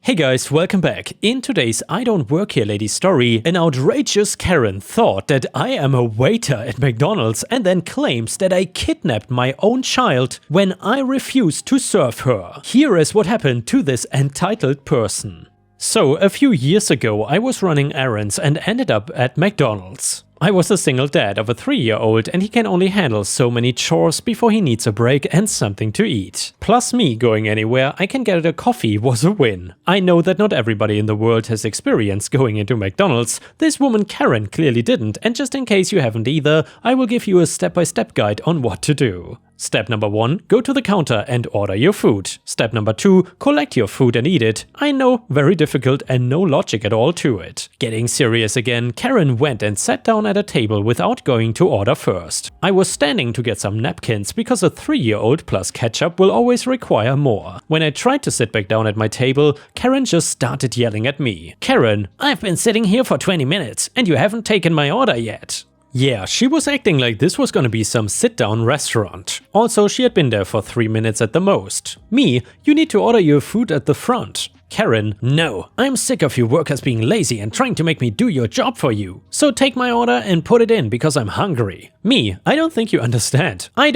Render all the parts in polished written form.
Hey guys, welcome back. In today's I Don't Work Here Lady story, an outrageous Karen thought that I am a waiter at McDonald's and then claims that I kidnapped my own child when I refused to serve her. Here is what happened to this entitled person. So, a few years ago I was running errands and ended up at McDonald's. I was a single dad of a 3-year-old and he can only handle so many chores before he needs a break and something to eat. Plus me going anywhere I can get a coffee was a win. I know that not everybody in the world has experience going into McDonald's. This woman Karen clearly didn't, and just in case you haven't either, I will give you a step-by-step guide on what to do. Step number 1, go to the counter and order your food. Step number 2, collect your food and eat it. I know, very difficult and no logic at all to it. Getting serious again, Karen went and sat down at a table without going to order first. I was standing to get some napkins because a 3-year-old plus ketchup will always require more. When I tried to sit back down at my table, Karen just started yelling at me. Karen, I've been sitting here for 20 minutes and you haven't taken my order yet. Yeah, she was acting like this was gonna be some sit-down restaurant. Also, she had been there for 3 minutes at the most. Me, you need to order your food at the front. Karen, no, I'm sick of you workers being lazy and trying to make me do your job for you. So take my order and put it in because I'm hungry. Me, I don't think you understand. I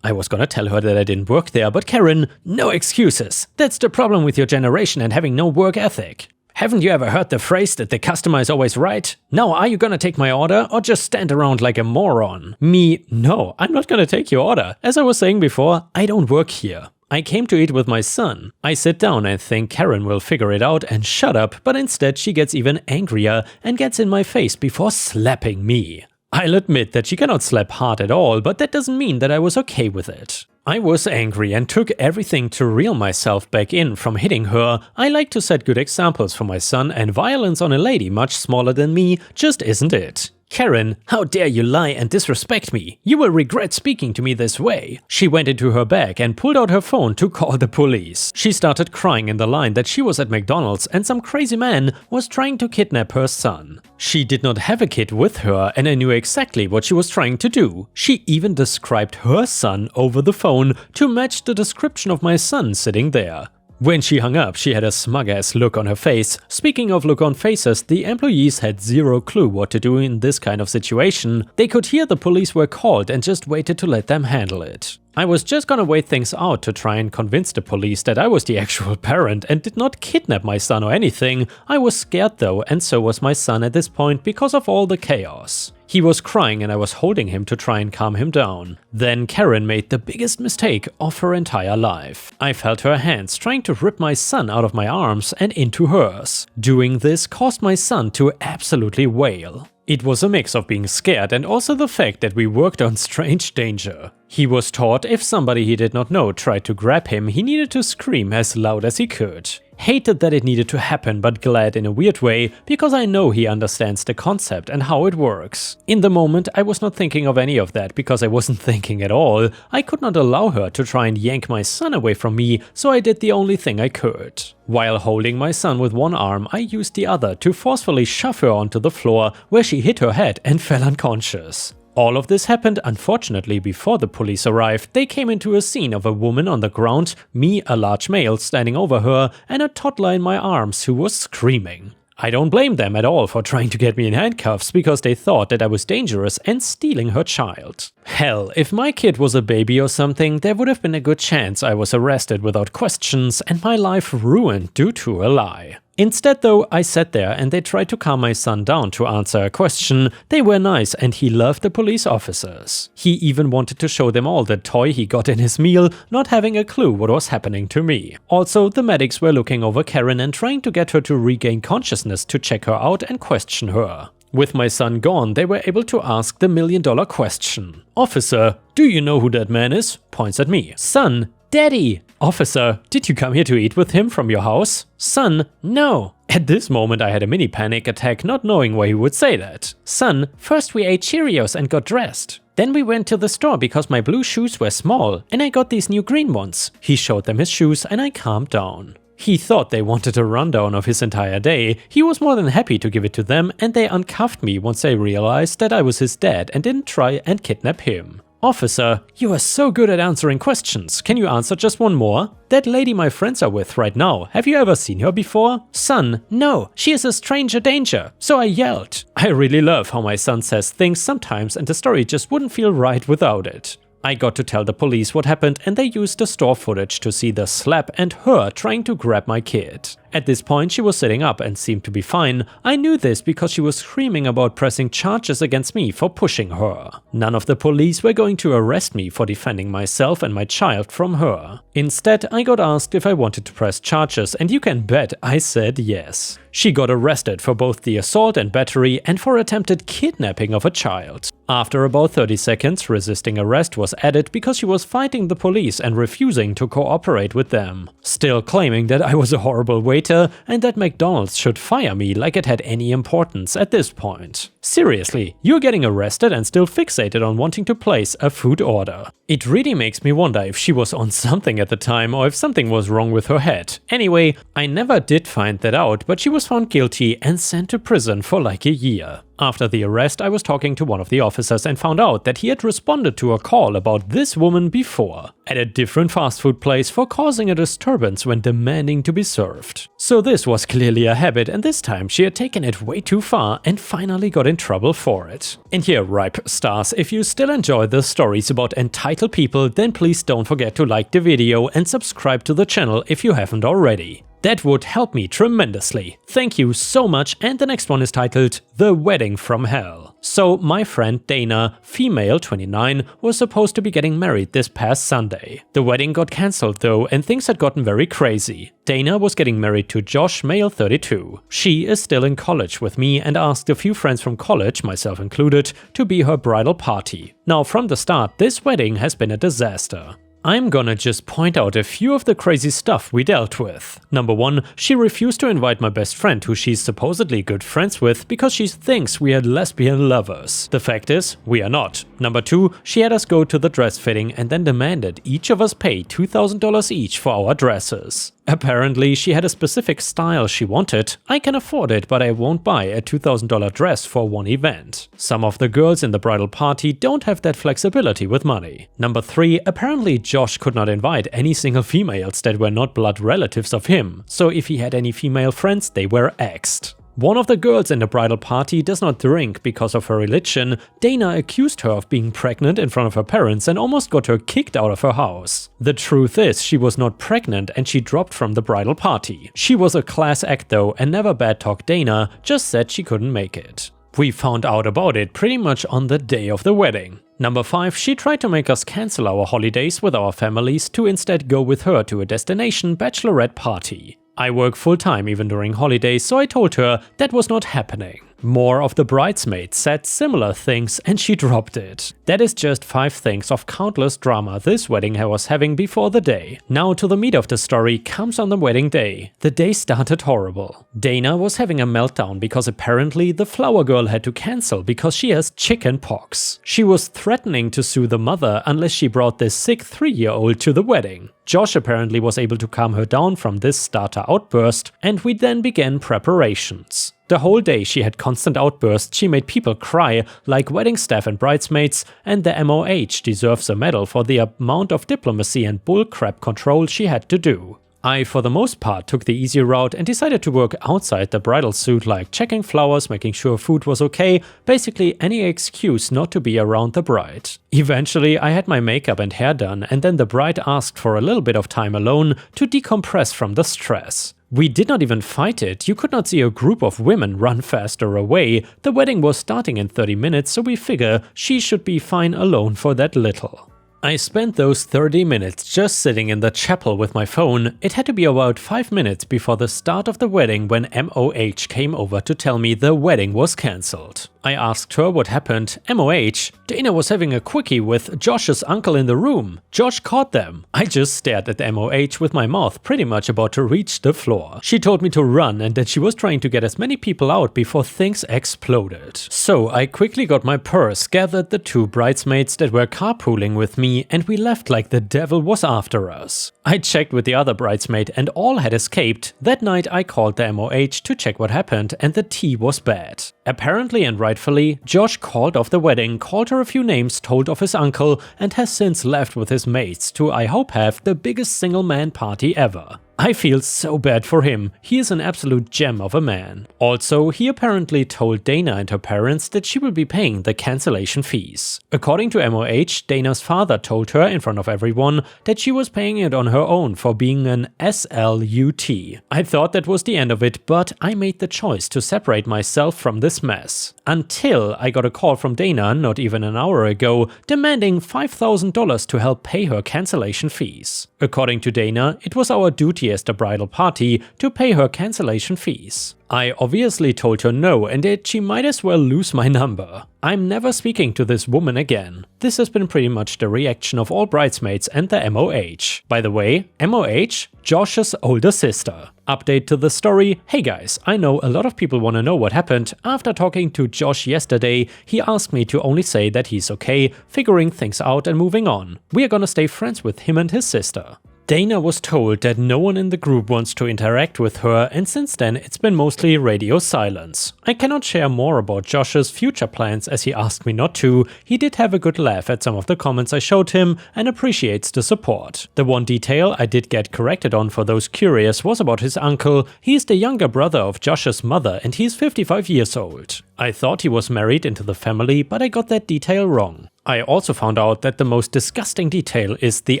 was gonna tell her that I didn't work there, but Karen, no excuses. That's the problem with your generation and having no work ethic. Haven't you ever heard the phrase that the customer is always right? Now, are you gonna take my order or just stand around like a moron? Me, no, I'm not gonna take your order. As I was saying before, I don't work here. I came to eat with my son. I sit down and think Karen will figure it out and shut up, but instead she gets even angrier and gets in my face before slapping me. I'll admit that she cannot slap hard at all, but that doesn't mean that I was okay with it. I was angry and took everything to reel myself back in from hitting her. I like to set good examples for my son, and violence on a lady much smaller than me just isn't it. Karen, how dare you lie and disrespect me? You will regret speaking to me this way. She went into her bag and pulled out her phone to call the police. She started crying in the line that she was at McDonald's and some crazy man was trying to kidnap her son. She did not have a kid with her and I knew exactly what she was trying to do. She even described her son over the phone to match the description of my son sitting there. When she hung up, she had a smug-ass look on her face. Speaking of look on faces, the employees had zero clue what to do in this kind of situation. They could hear the police were called and just waited to let them handle it. I was just gonna wait things out to try and convince the police that I was the actual parent and did not kidnap my son or anything. I was scared though, and so was my son at this point because of all the chaos. He was crying and I was holding him to try and calm him down. Then Karen made the biggest mistake of her entire life. I felt her hands trying to rip my son out of my arms and into hers. Doing this caused my son to absolutely wail. It was a mix of being scared and also the fact that we worked on strange danger. He was taught if somebody he did not know tried to grab him, he needed to scream as loud as he could. Hated that it needed to happen, but glad in a weird way, because I know he understands the concept and how it works. In the moment, I was not thinking of any of that because I wasn't thinking at all. I could not allow her to try and yank my son away from me, so I did the only thing I could. While holding my son with one arm, I used the other to forcefully shove her onto the floor, where she hit her head and fell unconscious. All of this happened unfortunately before the police arrived. They came into a scene of a woman on the ground, me, a large male, standing over her, and a toddler in my arms who was screaming. I don't blame them at all for trying to get me in handcuffs because they thought that I was dangerous and stealing her child. Hell, if my kid was a baby or something, there would have been a good chance I was arrested without questions and my life ruined due to a lie. Instead though, I sat there and they tried to calm my son down to answer a question. They were nice and he loved the police officers. He even wanted to show them all the toy he got in his meal, not having a clue what was happening to me. Also, the medics were looking over Karen and trying to get her to regain consciousness to check her out and question her. With my son gone, they were able to ask the million-dollar question. Officer, do you know who that man is? Points at me. Son, Daddy! Officer, did you come here to eat with him from your house? Son, no. At this moment I had a mini panic attack not knowing why he would say that. Son, first we ate Cheerios and got dressed. Then we went to the store because my blue shoes were small and I got these new green ones. He showed them his shoes and I calmed down. He thought they wanted a rundown of his entire day. He was more than happy to give it to them and they uncuffed me once they realized that I was his dad and didn't try and kidnap him. Officer, you are so good at answering questions. Can you answer just one more? That lady my friends are with right now, have you ever seen her before? Son, no, she is a stranger danger. So I yelled. I really love how my son says things sometimes and the story just wouldn't feel right without it. I got to tell the police what happened and they used the store footage to see the slap and her trying to grab my kid. At this point she was sitting up and seemed to be fine. I knew this because she was screaming about pressing charges against me for pushing her. None of the police were going to arrest me for defending myself and my child from her. Instead, I got asked if I wanted to press charges and you can bet I said yes. She got arrested for both the assault and battery and for attempted kidnapping of a child. After about 30 seconds, resisting arrest was added because she was fighting the police and refusing to cooperate with them, still claiming that I was a horrible waiter and that McDonald's should fire me like it had any importance at this point. Seriously, you're getting arrested and still fixated on wanting to place a food order. It really makes me wonder if she was on something at the time or if something was wrong with her head. Anyway, I never did find that out, but she was found guilty and sent to prison for like a year. After the arrest, I was talking to one of the officers and found out that he had responded to a call about this woman before, at a different fast food place for causing a disturbance when demanding to be served. So this was clearly a habit, and this time she had taken it way too far and finally got in trouble for it. And here, Ripe Stars, if you still enjoy the stories about entitled people, then please don't forget to like the video and subscribe to the channel if you haven't already. That would help me tremendously. Thank you so much, and the next one is titled The Wedding from Hell. So my friend Dana, female 29, was supposed to be getting married this past Sunday. The wedding got cancelled though, and things had gotten very crazy. Dana was getting married to Josh, male 32. She is still in college with me and asked a few friends from college, myself included, to be her bridal party. Now from the start, this wedding has been a disaster. I'm gonna just point out a few of the crazy stuff we dealt with. Number 1, she refused to invite my best friend who she's supposedly good friends with because she thinks we are lesbian lovers. The fact is, we are not. Number 2, she had us go to the dress fitting and then demanded each of us pay $2,000 each for our dresses. Apparently, she had a specific style she wanted. I can afford it, but I won't buy a $2,000 dress for one event. Some of the girls in the bridal party don't have that flexibility with money. Number 3, apparently Josh could not invite any single females that were not blood relatives of him, so if he had any female friends, they were axed. One of the girls in the bridal party does not drink because of her religion. Dana accused her of being pregnant in front of her parents and almost got her kicked out of her house. The truth is, she was not pregnant and she dropped from the bridal party. She was a class act though and never bad-talked Dana, just said she couldn't make it. We found out about it pretty much on the day of the wedding. Number 5, she tried to make us cancel our holidays with our families to instead go with her to a destination bachelorette party. I work full-time even during holidays, so I told her that was not happening. More of the bridesmaids said similar things and she dropped it. That is just 5 things of countless drama this wedding was having before the day. Now to the meat of the story comes on the wedding day. The day started horrible. Dana was having a meltdown because apparently the flower girl had to cancel because she has chicken pox. She was threatening to sue the mother unless she brought this sick 3-year-old to the wedding. Josh apparently was able to calm her down from this starter outburst, and we then began preparations. The whole day she had constant outbursts, she made people cry, like wedding staff and bridesmaids, and the MOH deserves a medal for the amount of diplomacy and bullcrap control she had to do. I, for the most part, took the easy route and decided to work outside the bridal suit, like checking flowers, making sure food was okay, basically any excuse not to be around the bride. Eventually, I had my makeup and hair done, and then the bride asked for a little bit of time alone to decompress from the stress. We did not even fight it. You could not see a group of women run faster away. The wedding was starting in 30 minutes, so we figure she should be fine alone for that little. I spent those 30 minutes just sitting in the chapel with my phone. It had to be about 5 minutes before the start of the wedding when MOH came over to tell me the wedding was cancelled. I asked her what happened. MOH, Dana was having a quickie with Josh's uncle in the room. Josh caught them. I just stared at the MOH with my mouth pretty much about to reach the floor. She told me to run and that she was trying to get as many people out before things exploded. So I quickly got my purse, gathered the 2 bridesmaids that were carpooling with me, and we left like the devil was after us. I checked with the other bridesmaid and all had escaped. That night I called the MOH to check what happened and the tea was bad. Apparently, and right rightfully, Josh called off the wedding, called her a few names, told of his uncle, and has since left with his mates to, I hope, have the biggest single man party ever. I feel so bad for him, he is an absolute gem of a man. Also, he apparently told Dana and her parents that she will be paying the cancellation fees. According to MOH, Dana's father told her in front of everyone that she was paying it on her own for being an SLUT. I thought that was the end of it, but I made the choice to separate myself from this mess. Until I got a call from Dana not even an hour ago, demanding $5,000 to help pay her cancellation fees. According to Dana, it was our duty as the bridal party to pay her cancellation fees. I obviously told her no and that she might as well lose my number. I'm never speaking to this woman again. This has been pretty much the reaction of all bridesmaids and the MOH. By the way, MOH, Josh's older sister. Update to the story: hey guys, I know a lot of people want to know what happened. After talking to Josh yesterday, he asked me to only say that he's okay, figuring things out and moving on. We are gonna stay friends with him and his sister. Dana was told that no one in the group wants to interact with her, and since then it's been mostly radio silence. I cannot share more about Josh's future plans as he asked me not to. He did have a good laugh at some of the comments I showed him and appreciates the support. The one detail I did get corrected on for those curious was about his uncle. He's the younger brother of Josh's mother and he's 55 years old. I thought he was married into the family, but I got that detail wrong. I also found out that the most disgusting detail is the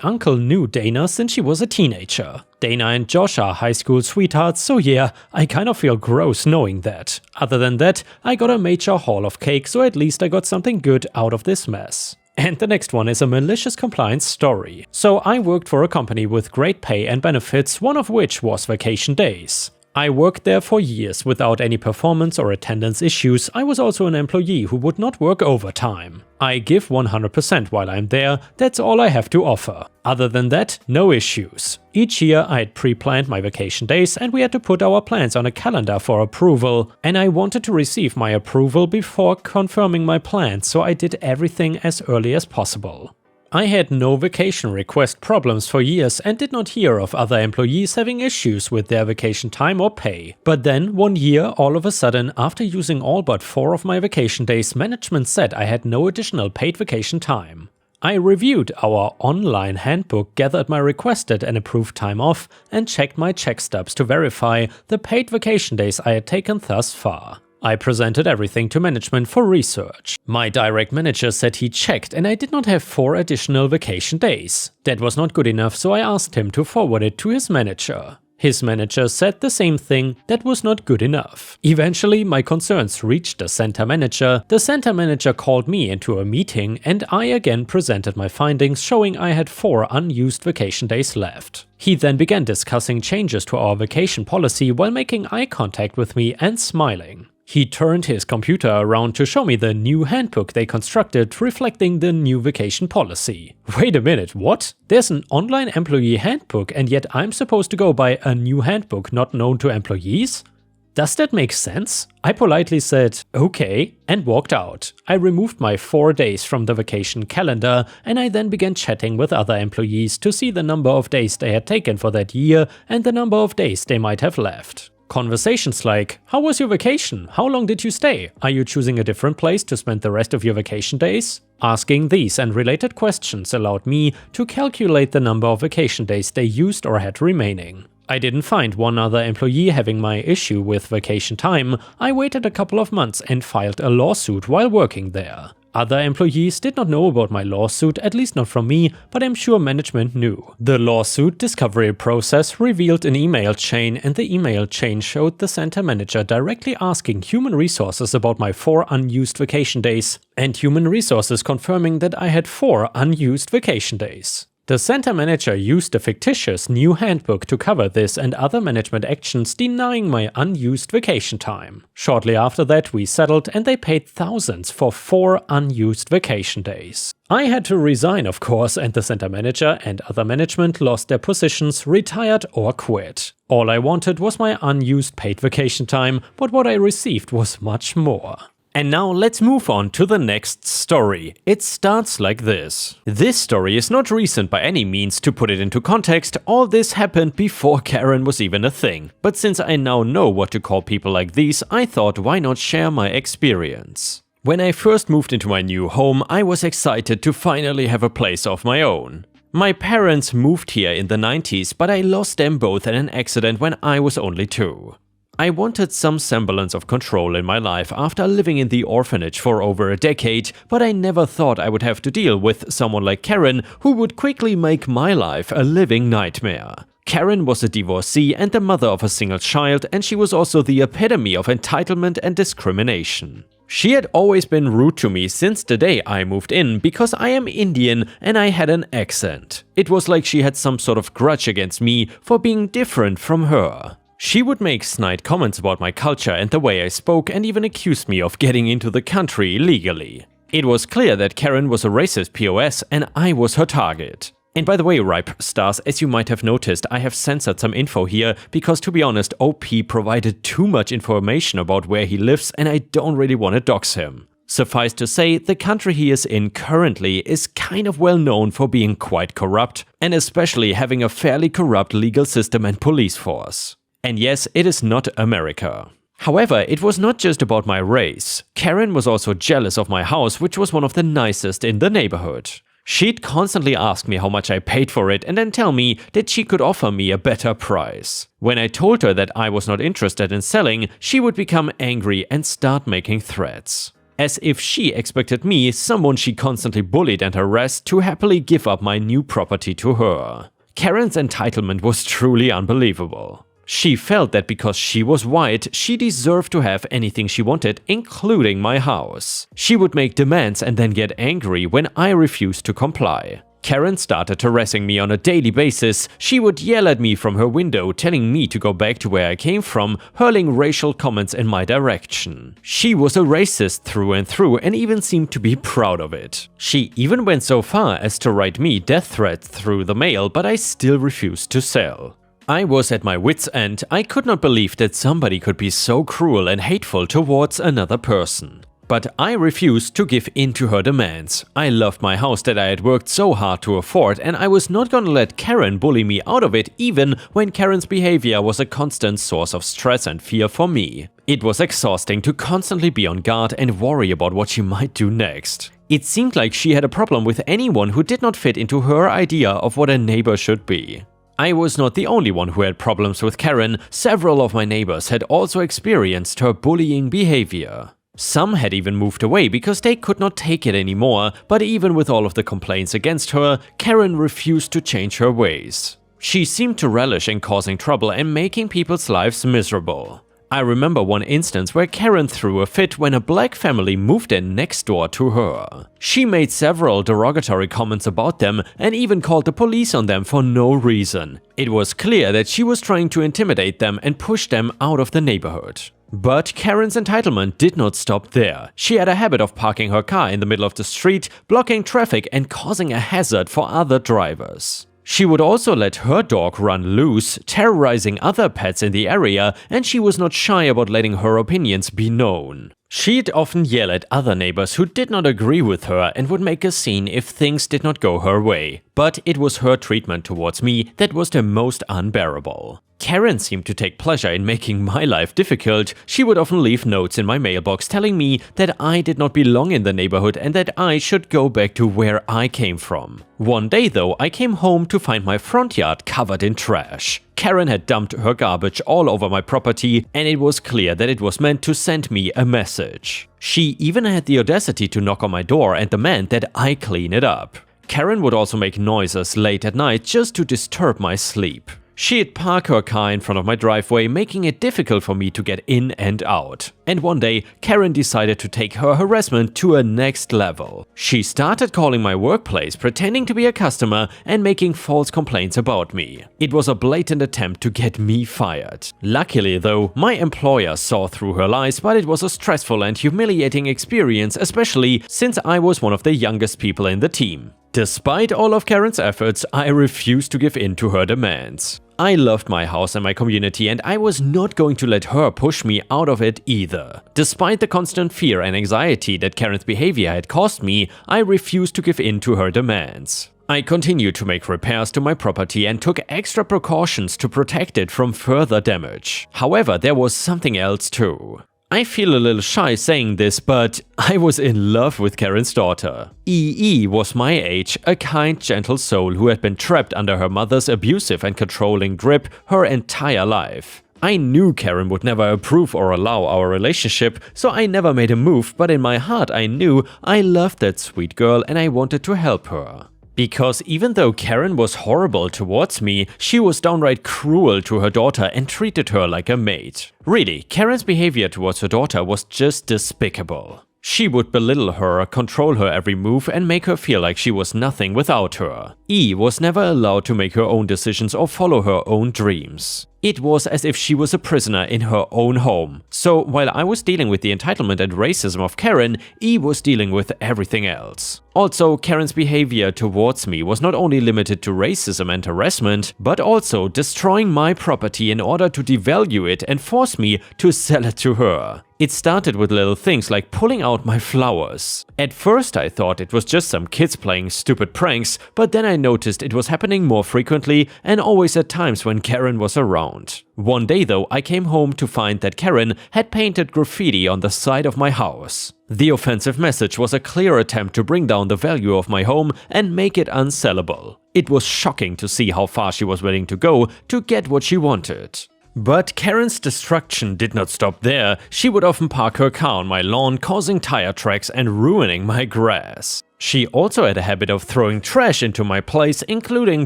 uncle knew Dana since she was a teenager. Dana and Josh are high school sweethearts, so yeah, I kind of feel gross knowing that. Other than that, I got a major haul of cake, so at least I got something good out of this mess. And the next one is a malicious compliance story. So I worked for a company with great pay and benefits, one of which was vacation days. I worked there for years without any performance or attendance issues. I was also an employee who would not work overtime. I give 100% while I'm there, that's all I have to offer. Other than that, no issues. Each year I had pre-planned my vacation days and we had to put our plans on a calendar for approval, and I wanted to receive my approval before confirming my plans, so I did everything as early as possible. I had no vacation request problems for years and did not hear of other employees having issues with their vacation time or pay. But then, one year, all of a sudden, after using all but 4 of my vacation days, management said I had no additional paid vacation time. I reviewed our online handbook, gathered my requested and approved time off, and checked my check stubs to verify the paid vacation days I had taken thus far. I presented everything to management for research. My direct manager said he checked and I did not have 4 additional vacation days. That was not good enough, so I asked him to forward it to his manager. His manager said the same thing, that was not good enough. Eventually, my concerns reached the center manager. The center manager called me into a meeting and I again presented my findings, showing I had 4 unused vacation days left. He then began discussing changes to our vacation policy while making eye contact with me and smiling. He turned his computer around to show me the new handbook they constructed reflecting the new vacation policy. Wait a minute, what? There's an online employee handbook and yet I'm supposed to go by a new handbook not known to employees? Does that make sense? I politely said, okay, and walked out. I removed my 4 days from the vacation calendar and I then began chatting with other employees to see the number of days they had taken for that year and the number of days they might have left. Conversations like, how was your vacation? How long did you stay? Are you choosing a different place to spend the rest of your vacation days? Asking these and related questions allowed me to calculate the number of vacation days they used or had remaining. I didn't find one other employee having my issue with vacation time. I waited a couple of months and filed a lawsuit while working there. Other employees did not know about my lawsuit, at least not from me, but I'm sure management knew. The lawsuit discovery process revealed an email chain, and the email chain showed the center manager directly asking human resources about my 4 unused vacation days, and human resources confirming that I had 4 unused vacation days. The center manager used a fictitious new handbook to cover this and other management actions, denying my unused vacation time. Shortly after that we settled and they paid thousands for 4 unused vacation days. I had to resign, of course, and the center manager and other management lost their positions, retired or quit. All I wanted was my unused paid vacation time, but what I received was much more. And now let's move on to the next story. It starts like this. This story is not recent by any means. To put it into context, all this happened before Karen was even a thing. But since I now know what to call people like these, I thought why not share my experience. When I first moved into my new home, I was excited to finally have a place of my own. My parents moved here in the 90s, but I lost them both in an accident when I was only 2. I wanted some semblance of control in my life after living in the orphanage for over a decade, but I never thought I would have to deal with someone like Karen, who would quickly make my life a living nightmare. Karen was a divorcee and the mother of a single child, and she was also the epitome of entitlement and discrimination. She had always been rude to me since the day I moved in because I am Indian and I had an accent. It was like she had some sort of grudge against me for being different from her. She would make snide comments about my culture and the way I spoke, and even accused me of getting into the country illegally. It was clear that Karen was a racist POS and I was her target. And by the way, Ripe Stars, as you might have noticed, I have censored some info here because, to be honest, OP provided too much information about where he lives and I don't really want to dox him. Suffice to say, the country he is in currently is kind of well known for being quite corrupt, and especially having a fairly corrupt legal system and police force. And yes, it is not America. However, it was not just about my race. Karen was also jealous of my house, which was one of the nicest in the neighborhood. She'd constantly ask me how much I paid for it and then tell me that she could offer me a better price. When I told her that I was not interested in selling, she would become angry and start making threats. As if she expected me, someone she constantly bullied and harassed, to happily give up my new property to her. Karen's entitlement was truly unbelievable. She felt that because she was white, she deserved to have anything she wanted, including my house. She would make demands and then get angry when I refused to comply. Karen started harassing me on a daily basis. She would yell at me from her window, telling me to go back to where I came from, hurling racial comments in my direction. She was a racist through and through and even seemed to be proud of it. She even went so far as to write me death threats through the mail, but I still refused to sell. I was at my wit's end. I could not believe that somebody could be so cruel and hateful towards another person. But I refused to give in to her demands. I loved my house that I had worked so hard to afford, and I was not gonna let Karen bully me out of it, even when Karen's behavior was a constant source of stress and fear for me. It was exhausting to constantly be on guard and worry about what she might do next. It seemed like she had a problem with anyone who did not fit into her idea of what a neighbor should be. I was not the only one who had problems with Karen. Several of my neighbors had also experienced her bullying behavior. Some had even moved away because they could not take it anymore, but even with all of the complaints against her, Karen refused to change her ways. She seemed to relish in causing trouble and making people's lives miserable. I remember one instance where Karen threw a fit when a black family moved in next door to her. She made several derogatory comments about them and even called the police on them for no reason. It was clear that she was trying to intimidate them and push them out of the neighborhood. But Karen's entitlement did not stop there. She had a habit of parking her car in the middle of the street, blocking traffic and causing a hazard for other drivers. She would also let her dog run loose, terrorizing other pets in the area, and she was not shy about letting her opinions be known. She'd often yell at other neighbors who did not agree with her and would make a scene if things did not go her way. But it was her treatment towards me that was the most unbearable. Karen seemed to take pleasure in making my life difficult. She would often leave notes in my mailbox telling me that I did not belong in the neighborhood and that I should go back to where I came from. One day though, I came home to find my front yard covered in trash. Karen had dumped her garbage all over my property, and it was clear that it was meant to send me a message. She even had the audacity to knock on my door and demand that I clean it up. Karen would also make noises late at night just to disturb my sleep. She'd park her car in front of my driveway, making it difficult for me to get in and out. And one day, Karen decided to take her harassment to a next level. She started calling my workplace, pretending to be a customer, and making false complaints about me. It was a blatant attempt to get me fired. Luckily though, my employer saw through her lies, but it was a stressful and humiliating experience, especially since I was one of the youngest people in the team. Despite all of Karen's efforts, I refused to give in to her demands. I loved my house and my community, and I was not going to let her push me out of it either. Despite the constant fear and anxiety that Karen's behavior had caused me, I refused to give in to her demands. I continued to make repairs to my property and took extra precautions to protect it from further damage. However, there was something else too. I feel a little shy saying this, but I was in love with Karen's daughter. EE was my age, a kind, gentle soul who had been trapped under her mother's abusive and controlling grip her entire life. I knew Karen would never approve or allow our relationship, so I never made a move, but in my heart I knew I loved that sweet girl and I wanted to help her. Because even though Karen was horrible towards me, she was downright cruel to her daughter and treated her like a maid. Really, Karen's behavior towards her daughter was just despicable. She would belittle her, control her every move, and make her feel like she was nothing without her. E was never allowed to make her own decisions or follow her own dreams. It was as if she was a prisoner in her own home. So while I was dealing with the entitlement and racism of Karen, E was dealing with everything else. Also, Karen's behavior towards me was not only limited to racism and harassment, but also destroying my property in order to devalue it and force me to sell it to her. It started with little things like pulling out my flowers. At first I thought it was just some kids playing stupid pranks, but then I noticed it was happening more frequently and always at times when Karen was around. One day though, I came home to find that Karen had painted graffiti on the side of my house. The offensive message was a clear attempt to bring down the value of my home and make it unsellable. It was shocking to see how far she was willing to go to get what she wanted. But Karen's destruction did not stop there. She would often park her car on my lawn, causing tire tracks and ruining my grass. She also had a habit of throwing trash into my place, including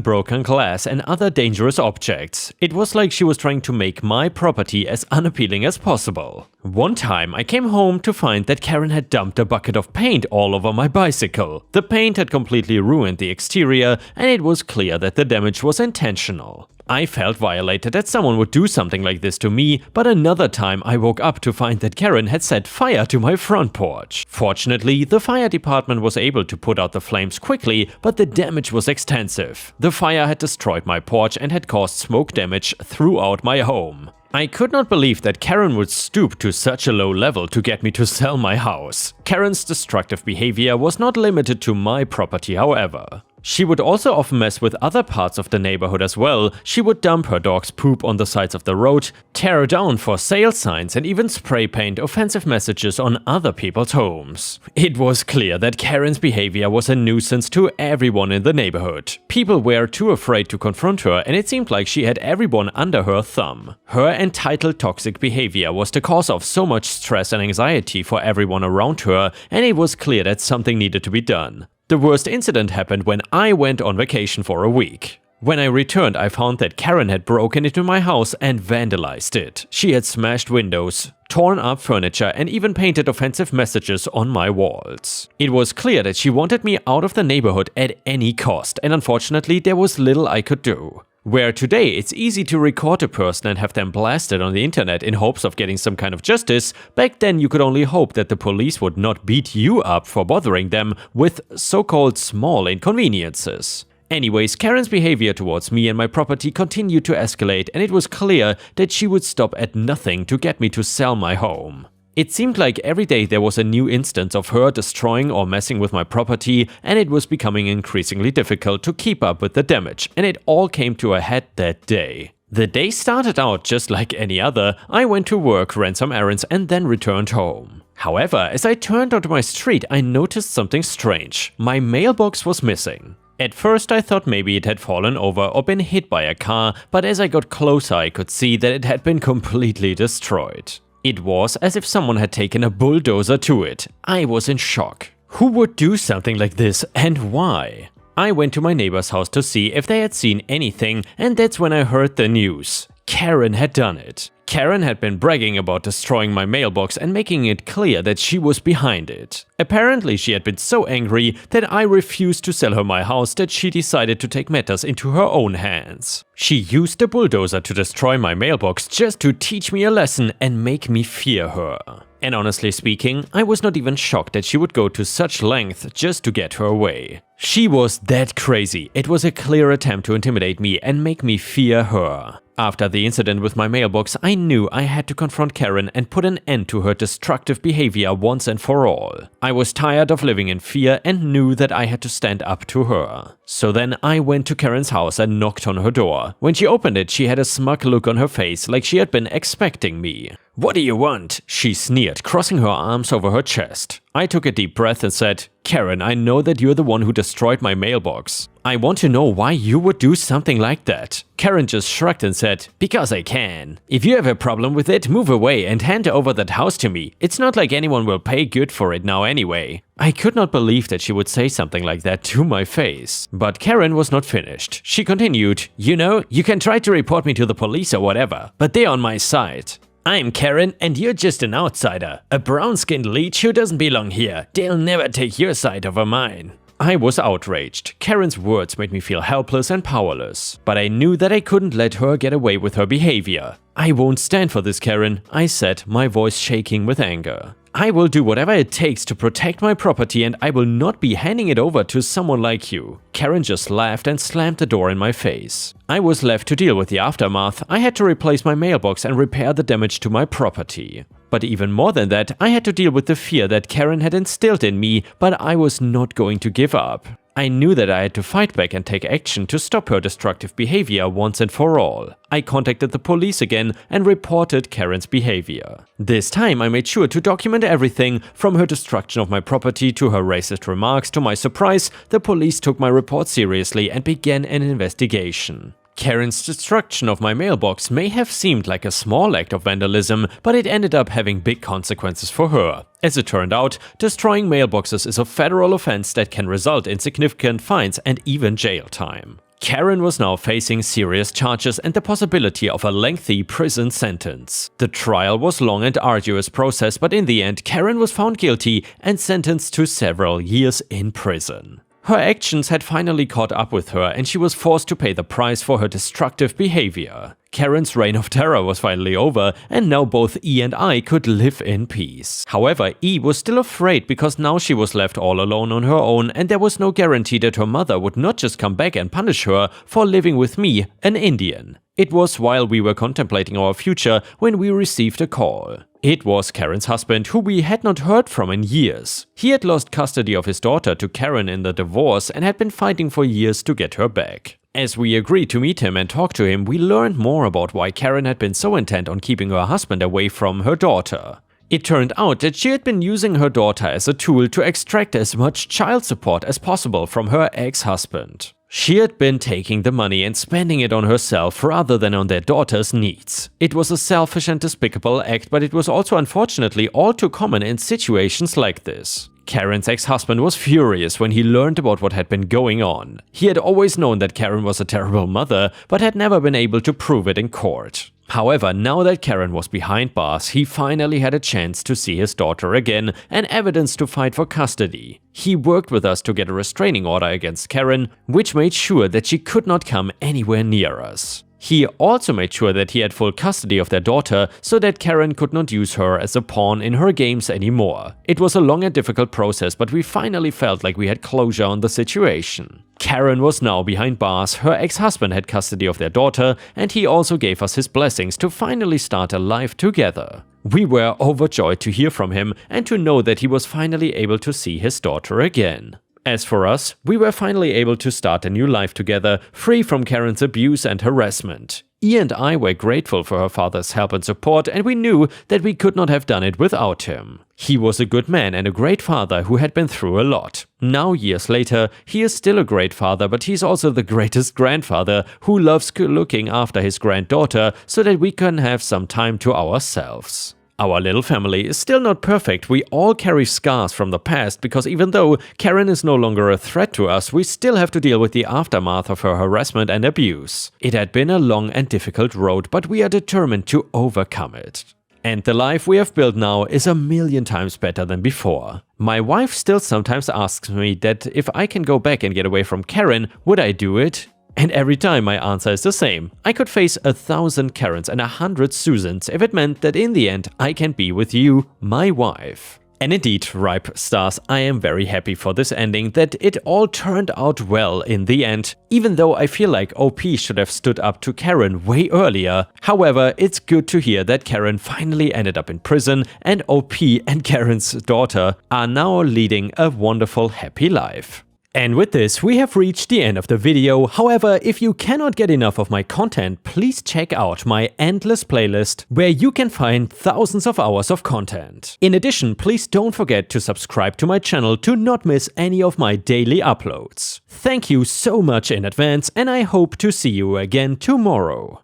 broken glass and other dangerous objects. It was like she was trying to make my property as unappealing as possible. One time I came home to find that Karen had dumped a bucket of paint all over my bicycle. The paint had completely ruined the exterior, and it was clear that the damage was intentional. I felt violated that someone would do something like this to me, but another time I woke up to find that Karen had set fire to my front porch. Fortunately, the fire department was able to put out the flames quickly, but the damage was extensive. The fire had destroyed my porch and had caused smoke damage throughout my home. I could not believe that Karen would stoop to such a low level to get me to sell my house. Karen's destructive behavior was not limited to my property, however. She would also often mess with other parts of the neighborhood as well. She would dump her dog's poop on the sides of the road, tear down for sale signs, and even spray paint offensive messages on other people's homes. It was clear that Karen's behavior was a nuisance to everyone in the neighborhood. People were too afraid to confront her, and it seemed like she had everyone under her thumb. Her entitled toxic behavior was the cause of so much stress and anxiety for everyone around her, and it was clear that something needed to be done. The worst incident happened when I went on vacation for a week. When I returned, I found that Karen had broken into my house and vandalized it. She had smashed windows, torn up furniture, and even painted offensive messages on my walls. It was clear that she wanted me out of the neighborhood at any cost, and unfortunately there was little I could do. Where today it's easy to record a person and have them blasted on the internet in hopes of getting some kind of justice, back then you could only hope that the police would not beat you up for bothering them with so-called small inconveniences. Anyways, Karen's behavior towards me and my property continued to escalate, and it was clear that she would stop at nothing to get me to sell my home. It seemed like every day there was a new instance of her destroying or messing with my property, and it was becoming increasingly difficult to keep up with the damage, and it all came to a head that day. The day started out just like any other. I went to work, ran some errands, and then returned home. However, as I turned onto my street, I noticed something strange. My mailbox was missing. At first I thought maybe it had fallen over or been hit by a car, but as I got closer I could see that it had been completely destroyed. It was as if someone had taken a bulldozer to it. I was in shock. Who would do something like this, and why? I went to my neighbor's house to see if they had seen anything, and that's when I heard the news. Karen had done it. Karen had been bragging about destroying my mailbox and making it clear that she was behind it. Apparently she had been so angry that I refused to sell her my house that she decided to take matters into her own hands. She used the bulldozer to destroy my mailbox just to teach me a lesson and make me fear her. And honestly speaking, I was not even shocked that she would go to such length just to get her way. She was that crazy. It was a clear attempt to intimidate me and make me fear her. After the incident with my mailbox, I knew I had to confront Karen and put an end to her destructive behavior once and for all. I was tired of living in fear and knew that I had to stand up to her. So then I went to Karen's house and knocked on her door. When she opened it, she had a smug look on her face like she had been expecting me. "What do you want?" she sneered, crossing her arms over her chest. I took a deep breath and said, "Karen, I know that you're the one who destroyed my mailbox. I want to know why you would do something like that." Karen just shrugged and said, "Because I can. If you have a problem with it, move away and hand over that house to me. It's not like anyone will pay good for it now anyway." I could not believe that she would say something like that to my face. But Karen was not finished. She continued, "You know, you can try to report me to the police or whatever, but they're on my side. I'm Karen and you're just an outsider, a brown-skinned leech who doesn't belong here. They'll never take your side over mine." I was outraged. Karen's words made me feel helpless and powerless. But I knew that I couldn't let her get away with her behavior. "I won't stand for this, Karen," I said, my voice shaking with anger. "I will do whatever it takes to protect my property and I will not be handing it over to someone like you." Karen just laughed and slammed the door in my face. I was left to deal with the aftermath. I had to replace my mailbox and repair the damage to my property. But even more than that, I had to deal with the fear that Karen had instilled in me, but I was not going to give up. I knew that I had to fight back and take action to stop her destructive behavior once and for all. I contacted the police again and reported Karen's behavior. This time I made sure to document everything, from her destruction of my property to her racist remarks. To my surprise, the police took my report seriously and began an investigation. Karen's destruction of my mailbox may have seemed like a small act of vandalism, but it ended up having big consequences for her. As it turned out, destroying mailboxes is a federal offense that can result in significant fines and even jail time. Karen was now facing serious charges and the possibility of a lengthy prison sentence. The trial was a long and arduous process, but in the end, Karen was found guilty and sentenced to several years in prison. Her actions had finally caught up with her and she was forced to pay the price for her destructive behavior. Karen's reign of terror was finally over and now both E and I could live in peace. However, E was still afraid because now she was left all alone on her own and there was no guarantee that her mother would not just come back and punish her for living with me, an Indian. It was while we were contemplating our future when we received a call. It was Karen's husband, who we had not heard from in years. He had lost custody of his daughter to Karen in the divorce and had been fighting for years to get her back. As we agreed to meet him and talk to him, we learned more about why Karen had been so intent on keeping her husband away from her daughter. It turned out that she had been using her daughter as a tool to extract as much child support as possible from her ex-husband. She had been taking the money and spending it on herself rather than on their daughter's needs. It was a selfish and despicable act, but it was also unfortunately all too common in situations like this. Karen's ex-husband was furious when he learned about what had been going on. He had always known that Karen was a terrible mother, but had never been able to prove it in court. However, now that Karen was behind bars, he finally had a chance to see his daughter again and evidence to fight for custody. He worked with us to get a restraining order against Karen, which made sure that she could not come anywhere near us. He also made sure that he had full custody of their daughter so that Karen could not use her as a pawn in her games anymore. It was a long and difficult process, but we finally felt like we had closure on the situation. Karen was now behind bars, her ex-husband had custody of their daughter, and he also gave us his blessings to finally start a life together. We were overjoyed to hear from him and to know that he was finally able to see his daughter again. As for us, we were finally able to start a new life together, free from Karen's abuse and harassment. E and I were grateful for her father's help and support, and we knew that we could not have done it without him. He was a good man and a great father who had been through a lot. Now, years later, he is still a great father, but he's also the greatest grandfather who loves looking after his granddaughter so that we can have some time to ourselves. Our little family is still not perfect. We all carry scars from the past because even though Karen is no longer a threat to us, we still have to deal with the aftermath of her harassment and abuse. It had been a long and difficult road, but we are determined to overcome it. And the life we have built now is a million times better than before. My wife still sometimes asks me that if I can go back and get away from Karen, would I do it? And every time my answer is the same. I could face 1,000 Karens and 100 Susans if it meant that in the end I can be with you, my wife. And indeed, Ripe Stars, I am very happy for this ending, that it all turned out well in the end, even though I feel like OP should have stood up to Karen way earlier. However, it's good to hear that Karen finally ended up in prison and OP and Karen's daughter are now leading a wonderful, happy life. And with this, we have reached the end of the video. However, if you cannot get enough of my content, please check out my endless playlist, where you can find thousands of hours of content. In addition, please don't forget to subscribe to my channel to not miss any of my daily uploads. Thank you so much in advance, and I hope to see you again tomorrow.